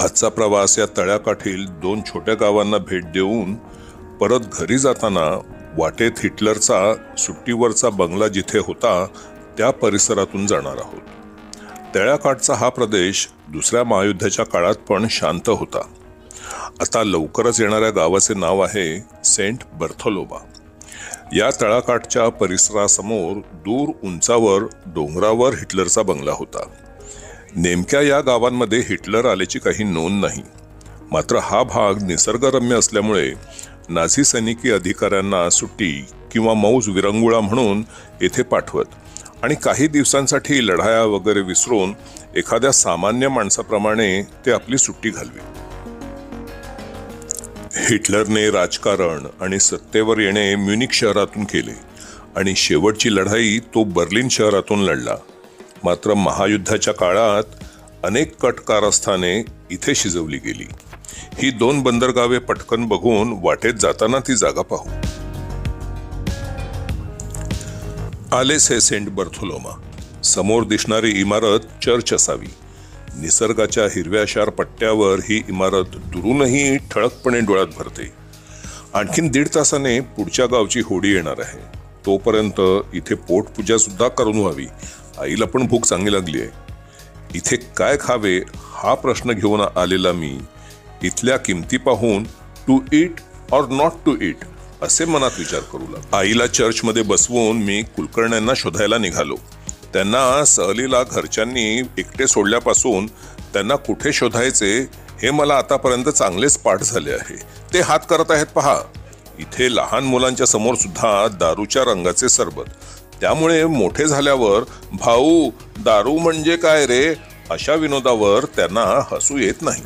आजचा प्रवास या तळ्याकाठील 2 छोट्या गावांना भेट देऊन परत घरी जाताना वाटेत हिटलरचा सुट्टीवरचा बंगला जिथे होता त्या परिसरातून जाणार आहोत। तळ्याकाठचा हा प्रदेश दुसऱ्या महायुद्धाच्या काळात पण शांत होता। आता लवकरच येणाऱ्या गावाचे नाव आहे सेंट बर्थोलोमा। या तळ्याकाठच्या परिसरासमोर दूर उंचावर डोंगरावर हिटलरचा बंगला होता। नेमक्या या गावांमध्ये हिटलर आल्याची काही नोंद नाही, मात्र हा भाग निसर्गरम्य असल्यामुळे नाझी सैनिकी अधिकाऱ्यांना सुट्टी किंवा मौज विरंगुळा म्हणून येथे पाठवत आणि काही दिवसांसाठी लढाया वगैरे विसरून एखाद्या सामान्य माणसाप्रमाणे ते आपली सुट्टी घालवी। हिटलरने राजकारण आणि सत्तेवर येणे म्युनिक शहरातून केले आणि शेवटची लढाई तो बर्लिन शहरातून लढला। मात्र महायुद्धाच्या काळात अनेक कट कारस्थाने इथे शिजवली गेली। ही 2 बंदरगावे पटकन बघून वाटेत जाताना ती जागा पाहू। आलेस हे सेंट बर्थोलोमा। समोर दिसणारी इमारत चर्च असावी। निसर्गाच्या हिरव्याशार पट्ट्यावर ही इमारत दुरूनही ठळकपणे डोळ्यात भरते। आणखीन 1.5 तासाने पुढच्या गावची होडी येणार आहे। तोपर्यंत इथे पोटपूजा सुद्धा करून व्हावी। आईला पण भूक चांगली लागली आहे। इथे काय खावे हा प्रश्न घेऊन आलेला मी इथल्या किमती पाहून to eat or not to eat असे मनात विचार करू लागलो। आईला चर्चमध्ये बसवून मी कुलकर्ण्यांना शोधायला निघालो। त्यांना सहलीला घरच्यांनी एकटे सोडल्यापासून त्यांना कुठे शोधायचे हे मला आतापर्यंत चांगलेच पाठ झाले आहे। ते हात करत आहेत पहा। इथे लहान मुलांच्या समोर सुद्धा दारूच्या रंगाचे सरबत। त्यामुळे मोठे झाल्यावर भाऊ दारू म्हणजे काय रे अशा विनोदावर त्यांना हसू येत नाही।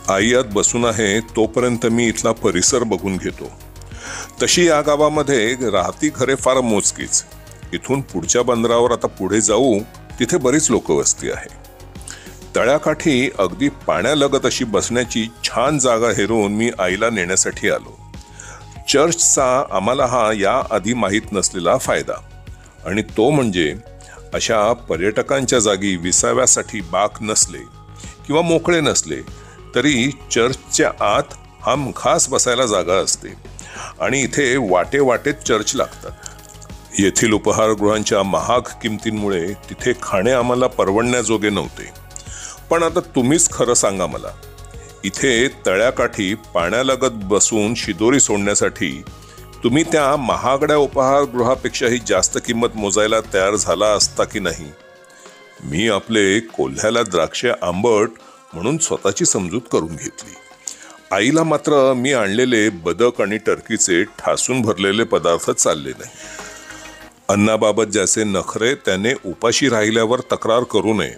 आई आत बसून आहे तोपर्यंत मी इथला परिसर बघून घेतो। तशी या गावामध्ये राहती घरे फार मोजकीच। इथून पुढच्या बंदरावर आता पुढे जाऊ तिथे बरीच लोकवस्ती आहे। तळ्याकाठी अगदी पाण्यालगत अशी बसण्याची छान जागा हेरून मी आईला नेण्यासाठी आलो। चर्चचा आम्हाला हा या आधी माहीत नसलेला फायदा, आणि तो म्हणजे अशा पर्यटकांच्या जागी विसाव्यासाठी बाक नसले किंवा मोकळे नसले तरी चर्चच्या आत हमखास बसायला जागा असते आणि इथे वाटे वाटेत चर्च लागतात। येथील उपहारगृहांच्या महाग किमतींमुळे तिथे खाणे आम्हाला परवडण्याजोगे नव्हते। पण आता तुम्हीच खरं सांगा मला, इथे तळ्याकाठी पाण्यालगत बसून शिदोरी सोडण्यासाठी तुम्ही त्या महागड्या उपहारगृहापेक्षाही जास्त किंमत मोजायला तयार झाला असता की नाही? मी आपले कोल्ह्याला द्राक्षे आंबट म्हणून स्वतःची समजूत करून घेतली। आईला मात्र मी आणलेले बदक आणि टर्कीचे ठासून भरलेले पदार्थ चालले नाही। अन्नाबाबत ज्याचे नखरे त्याने उपाशी राहिल्यावर तक्रार करू नये।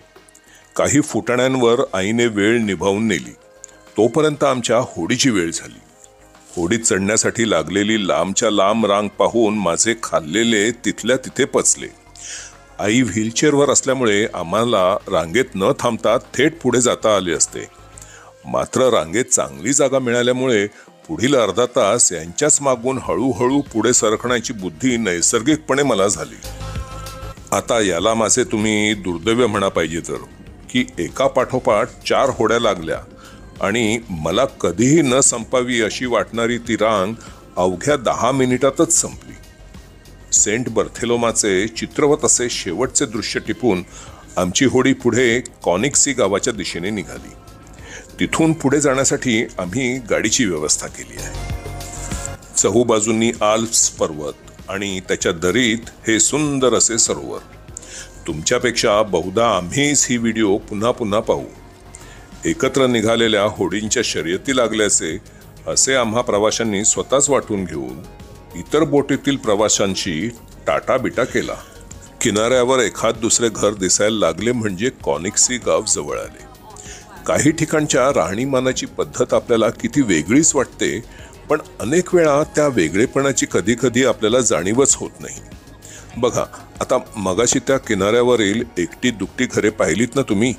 काही फुटाण्यांवर आईने वेळ निभावून नेली। तोपर्यंत आमच्या होडीची वेळ झाली। होडीत चढण्यासाठी लागलेली लांबच्या लांब रांग पाहून माझे खाल्लेले तिथल्या तिथे पचले। आई व्हीलचेअरवर असल्यामुळे आम्हाला रांगेत न थांबता थेट पुढे जाता आले असते। मात्र रांगेत चांगली जागा मिळाल्यामुळे पुढील अर्धा तास यांच्याच मागून हळूहळू पुढे सरकण्याची बुद्धी नैसर्गिकपणे मला झाली। आता याला माझे तुम्ही दुर्दैव म्हणा पाहिजे तर की एका पाठोपाठ 4 होड्या लागल्या आणि मला कधीही न संपावी अशी वाटणारी ती रांग अवघ्या 10 मिनिटातच संपली। सेंट बर्थेलोमाचे चित्रवत असे शेवटचे दृश्य टिपून आमची होडी पुढे कॉनिक्सी गावाच्या दिशेने निघाली। तिथून पुढे जाण्यासाठी आम्ही गाडीची व्यवस्था केली आहे। चहूबाजूंनी आल्प्स पर्वत आणि त्याच्या दरीत हे सुंदर असे सरोवर। तुमच्यापेक्षा बहुधा आम्हीच ही व्हिडिओ पुन्हा पुन्हा पाहू। एकत्र निघालेल्या होडींच्या शर्यती लागल्याचे असे आम्हा प्रवाशांनी स्वतःच वाटून घेऊन इतर बोटीतील प्रवाशांशी टाटा बिटा केला। किनाऱ्यावर एखाद दुसरे घर दिसायला लागले म्हणजे कॉनिक्सी गाव जवळ आले। काही ठिकाणच्या राहणीमानाची पद्धत आपल्याला किती वेगळीच वाटते, पण अनेक वेळा त्या वेगळेपणाची कधी कधी आपल्याला जाणीवच होत नाही। बघा, आता मगाशी त्या किनाऱ्यावरील एकटी दुकटी घरे पाहिलीत ना तुम्ही?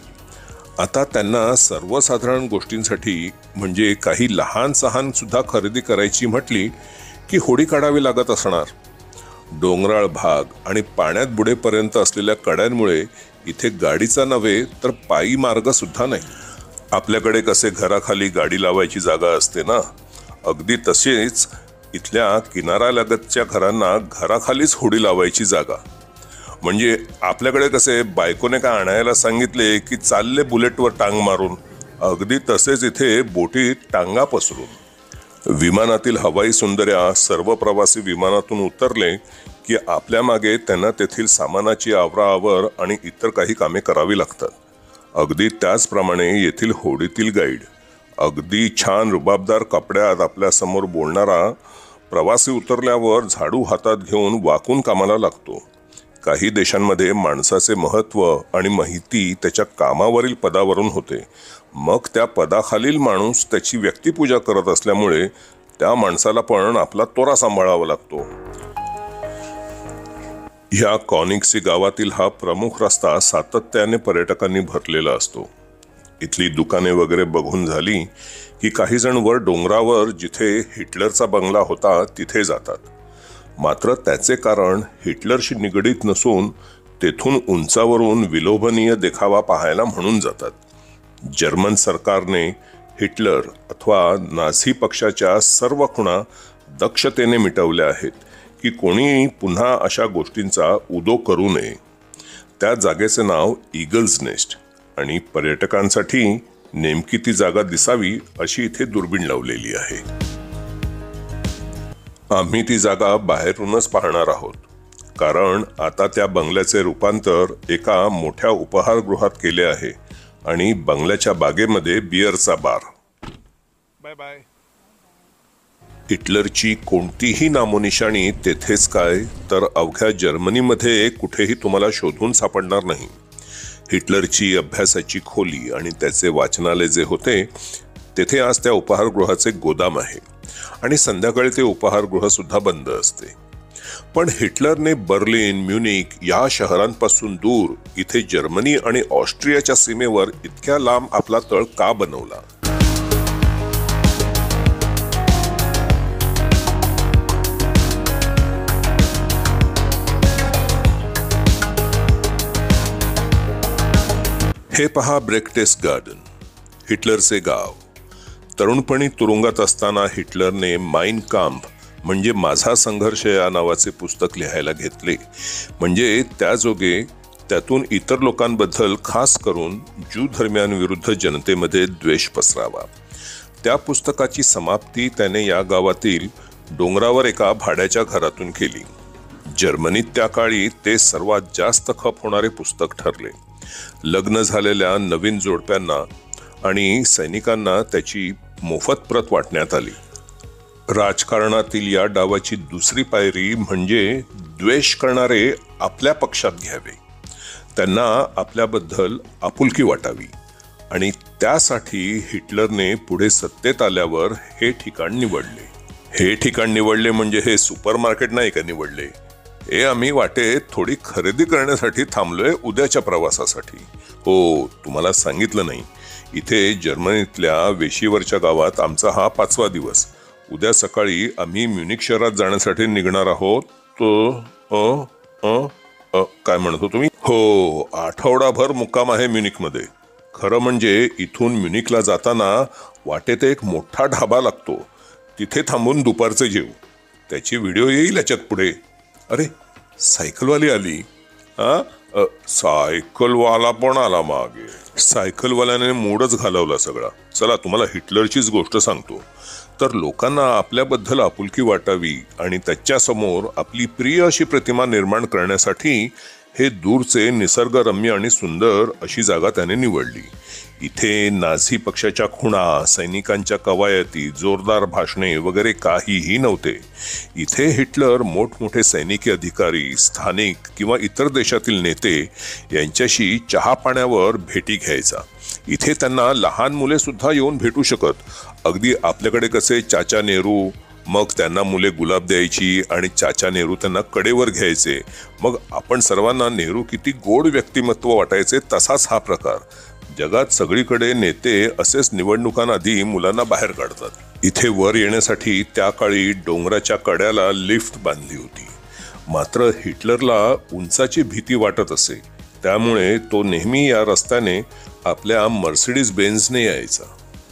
आता त्यांना सर्वसाधारण गोष्टींसाठी म्हणजे काही लहान सहान सुद्धा खरेदी करायची म्हटली की होडी काढावी लागत असणार। डोंगराळ भाग आणि पाण्यात बुडेपर्यंत असलेल्या कड्यांमुळे इथे गाडीचा नव्हे तर पायी मार्ग सुद्धा नाही. आपल्याकडे कसे घराखाली गाडी लावायची जागा असते ना, अगदी तसेच इथल्या किनाऱ्यालगतच्या घरांना घराखालीच होडी लावायची जागा. म्हणजे आपल्याकडे कसे बायकोने का आणायला सांगितले की चालले बुलेटवर टांग मारून, अगदी तसेच इथे बोटीत टांगा पसरून. विमानातील हवाई सुंदर्या सर्व प्रवासी विमानातून उतरले की आपल्या मागे त्यांना तेथील सामानाची आवराआवर आणि इतर काही कामे करावी लागतात. अगदी त्याचप्रमाणे येथील होडीतील गाईड अगदी छान रुबाबदार कपड्यात आपल्यासमोर बोलणारा प्रवासी उतरल्यावर झाडू हातात घेऊन वाकून कामाला लागतो. काही देशांमध्ये माणसाचे महत्त्व आणि माहिती त्याच्या कामावरील पदावरून होते. मग त्या पदाखालील माणूस त्याची व्यक्तिपूजा करत असल्यामुळे त्या माणसाला पण आपला तोरा सांभाळावा लागतो. ह्या कॉनिक्सी गावातील हा प्रमुख रस्ता सातत्याने पर्यटकांनी भरलेला असतो. इथली दुकाने वगैरे बघून झाली की काही जण वर डोंगरावर जिथे हिटलरचा बंगला होता तिथे जातात. मात्र त्याचे कारण हिटलरशी निगडीत नसून तेथून उंचावरून विलोभनीय देखावा पाहायला म्हणून जातात. जर्मन सरकारने हिटलर अथवा नाझी पक्षाच्या सर्व खुणा दक्षतेने मिटवल्या आहेत की कोणी पुन्हा अशा गोष्टींचा उदो करू नये. त्या जागेचे नाव ईगल्स नेस्ट आणि पर्यटकांसाठी नेमकी ती जागा दिसावी अशी इथे दुर्बीण लावलेली आहे. आम्ही ती जागा बाहेरूनच पाहणार आहोत, कारण आता त्या बंगल्याचे रूपांतर एका मोठ्या उपहारगृहात केले आहे आणि बंगल्याच्या बागेमध्ये बिअरचा बार. Bye bye. हिटलरची कोणतीही नामोनिशाणी तेथेच काय तर अवघ्या जर्मनीमध्ये कुठेही तुम्हाला शोधून सापडणार नाही. हिटलरची अभ्यासाची खोली आणि त्याचे वाचनालय जे होते तेथे आज त्या उपहारगृहाचे गोदाम आहे आणि संध्याकाळी ते उपहारगृह सुद्धा बंद असते. पण हिटलरने बर्लिन, म्युनिक या शहरांपासून दूर इथे जर्मनी आणि ऑस्ट्रियाच्या सीमेवर इतक्या लांब आपला तळ का बनवला? हे पहा ब्रेक्टेस गार्डन, हिटलरचे गाव. तरुणपणी तुरुंगात असताना हिटलरने माइन काम्फ म्हणजे माझा संघर्ष या नावाचे पुस्तक लिहायला घेतले. म्हणजे त्याजोगे त्यातून इतर लोकांबद्दल खास करून ज्यू धर्मियांविरुद्ध जनतेमध्ये द्वेष पसरावा. त्या पुस्तकाची समाप्ती त्याने या गावातील डोंगरावर एका भाड्याच्या घरातून केली. जर्मनीत त्या काळी ते सर्वात जास्त खप होणारे पुस्तक ठरले. लग्न झालेल्या नवीन जोडप्यांना आणि सैनिकांना त्याची मोफत प्रत वाटण्यात आली. राजकारणातील या डावाची दुसरी पायरी म्हणजे द्वेष करणारे आपल्या पक्षात घ्यावे, त्यांना आपल्याबद्दल आपुलकी वाटावी. आणि त्यासाठी हिटलरने पुढे सत्तेत आल्यावर हे ठिकाण निवडले. हे ठिकाण निवडले म्हणजे हे सुपरमार्केट नाही का निवडले. हे आम्ही वाटेत थोडी खरेदी करण्यासाठी थांबलोय उद्याच्या प्रवासासाठी. हो, तुम्हाला सांगितलं नाही, इथे जर्मनीतल्या वेशीवरच्या गावात आमचा हा 5वा दिवस. उद्या सकाळी आम्ही म्युनिक शहरात जाण्यासाठी निघणार आहोत. काय म्हणतो तुम्ही? हो, आठवडाभर मुक्काम आहे म्युनिकमध्ये. खरं म्हणजे इथून म्युनिकला जाताना वाटेत एक मोठा ढाबा लागतो, तिथे थांबून दुपारचे जेवू. त्याची व्हिडिओ येईल याच्यात पुढे. अरे, सायकलवाली आली. सायकलवाला पण आला मागे. सायकलवाल्याने मूडच घालवला सगळा. चला तुम्हाला हिटलरचीच गोष्ट सांगतो. तर लोकांना आपल्याबद्दल आपुलकी वाटावी आणि त्याच्यासमोर आपली प्रिय अशी प्रतिमा निर्माण करण्यासाठी हे दूरचे निसर्गरम्य आणि सुंदर अशी जागा त्याने निवडली. इथे नाझी पक्षाच्या खुणा, सैनिकांच्या कवायती, जोरदार भाषणे वगैरे काहीही नव्हते. इथे हिटलर मोठमोठे सैनिकी अधिकारी, स्थानिक किंवा इतर देशातील नेते यांच्याशी चहा पाण्यावर भेटी घ्यायचा. इथे त्यांना लहान मुले सुद्धा येऊन भेटू शकत. अगदी आपल्याकडे कसे चाचा नेहरू, मग त्यांना मुले गुलाब द्यायची आणि चाचा नेहरू त्यांना कडेवर घ्यायचे. मग आपण सर्वांना नेहरू किती गोड व्यक्तिमत्व वाटायचे, तसाच हा प्रकार. जगात सगळीकडे नेते असेच निवडणुकांआधी मुलांना बाहेर काढतात. इथे वर येण्यासाठी त्या काळी डोंगराच्या कड्याला लिफ्ट बांधली होती. मात्र हिटलरला उंचाची भीती वाटत असे. त्यामुळे तो नेहमी या रस्त्याने आपल्या मर्सिडीज बेन्झने यायचा.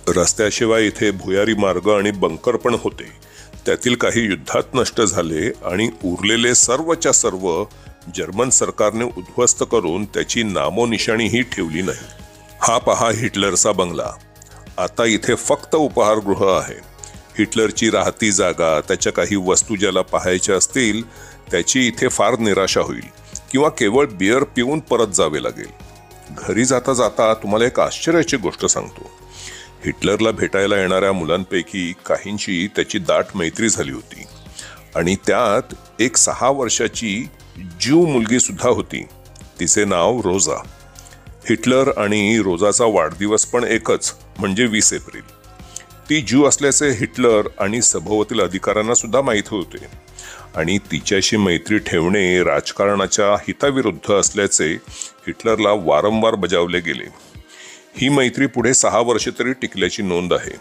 रस्त्याशिवाय इथे भुयारी मार्ग आणि बंकर पण होते. त्यातील काही युद्धात नष्ट झाले आणि उरलेले सर्वच्या सर्व जर्मन सरकारने उद्ध्वस्त करून त्याची नामोनिशाणीही ठेवली नाही. हा पहा हिटलरचा बंगला. आता इथे फक्त उपहारगृह आहे. हिटलरची राहती जागा, त्याच्या काही वस्तू ज्याला पाहायच्या असतील त्याची इथे फार निराशा होईल किंवा केवळ बियर पिऊन परत जावे लागेल. घरी जाता जाता तुम्हाला एक आश्चर्याची गोष्ट सांगतो. हिटलरला भेटायला येणाऱ्या मुलांपैकी काहींची त्याची दाट मैत्री झाली होती आणि त्यात एक 6 वर्षाची ज्यू मुलगी सुद्धा होती. तिचे नाव रोजा. हिटलर आणि रोजाचा वाढदिवस पण एकच, म्हणजे 20 एप्रिल. ती ज्यू असल्याचे हिटलर आणि सभोवतील अधिकाऱ्यांना सुद्धा माहीत होते आणि तिच्याशी मैत्री ठेवणे राजकारणाच्या हिताविरुद्ध असल्याचे हिटलरला वारंवार बजावले गेले. ही मैत्री पुढे 6 वर्षे तरी टिकल्याची नोंद आहे,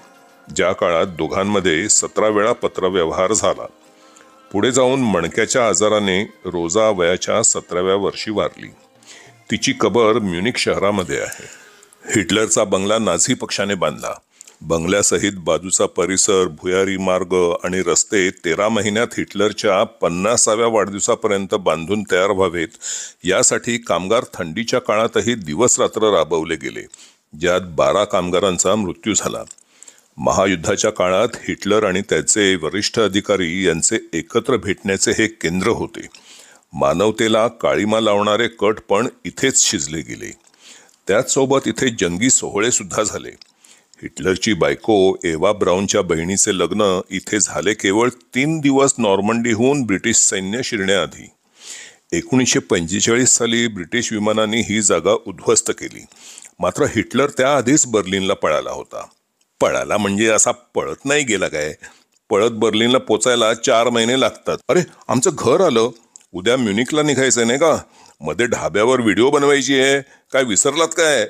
ज्या काळात दोघांमध्ये 17 वेळा पत्रव्यवहार झाला. पुढे जाऊन मणक्याच्या आजाराने रोजा वयाच्या 17व्या वर्षी वारली. तिची कबर म्युनिक शहरामध्ये आहे. हिटलरचा बंगला नाझी पक्षाने बांधला. बंगल्यासहित बाजूचा परिसर, भुयारी मार्ग आणि रस्ते 13 महिन्यात हिटलरच्या 50व्या वाढदिवसापर्यंत बांधून तयार व्हावेत यासाठी कामगार थंडीच्या काळातही दिवस रात्र राबवले गेले, ज्यात 12 कामगारांचा मृत्यू झाला. महायुद्धाच्या काळात हिटलर आणि त्याचे वरिष्ठ अधिकारी यांचे एकत्र भेटण्याचे हे केंद्र होते. मानवतेला काळीमा लावणारे कट पण इथेच शिजले गेले. त्याचसोबत इथे जंगी सोहळे सुद्धा झाले. हिटलरची बायको एवा ब्राऊनच्या बहिणीचे लग्न इथे झाले केवळ 3 दिवस नॉर्मंडीहून ब्रिटिश सैन्य शिरण्याआधी. 1945 साली ब्रिटिश विमानांनी ही जागा उद्ध्वस्त केली. मात्र हिटलर त्याआधीच बर्लिनला पळाला होता. पळाला म्हणजे असा पळत नाही गेला काय. पळत बर्लिनला पोचायला 4 महिने लागतात. अरे, आमचं घर आलं. उद्या म्युनिकला निघायचंय नाही का? मध्ये ढाब्यावर व्हिडिओ बनवायची आहे. काय विसरलात काय?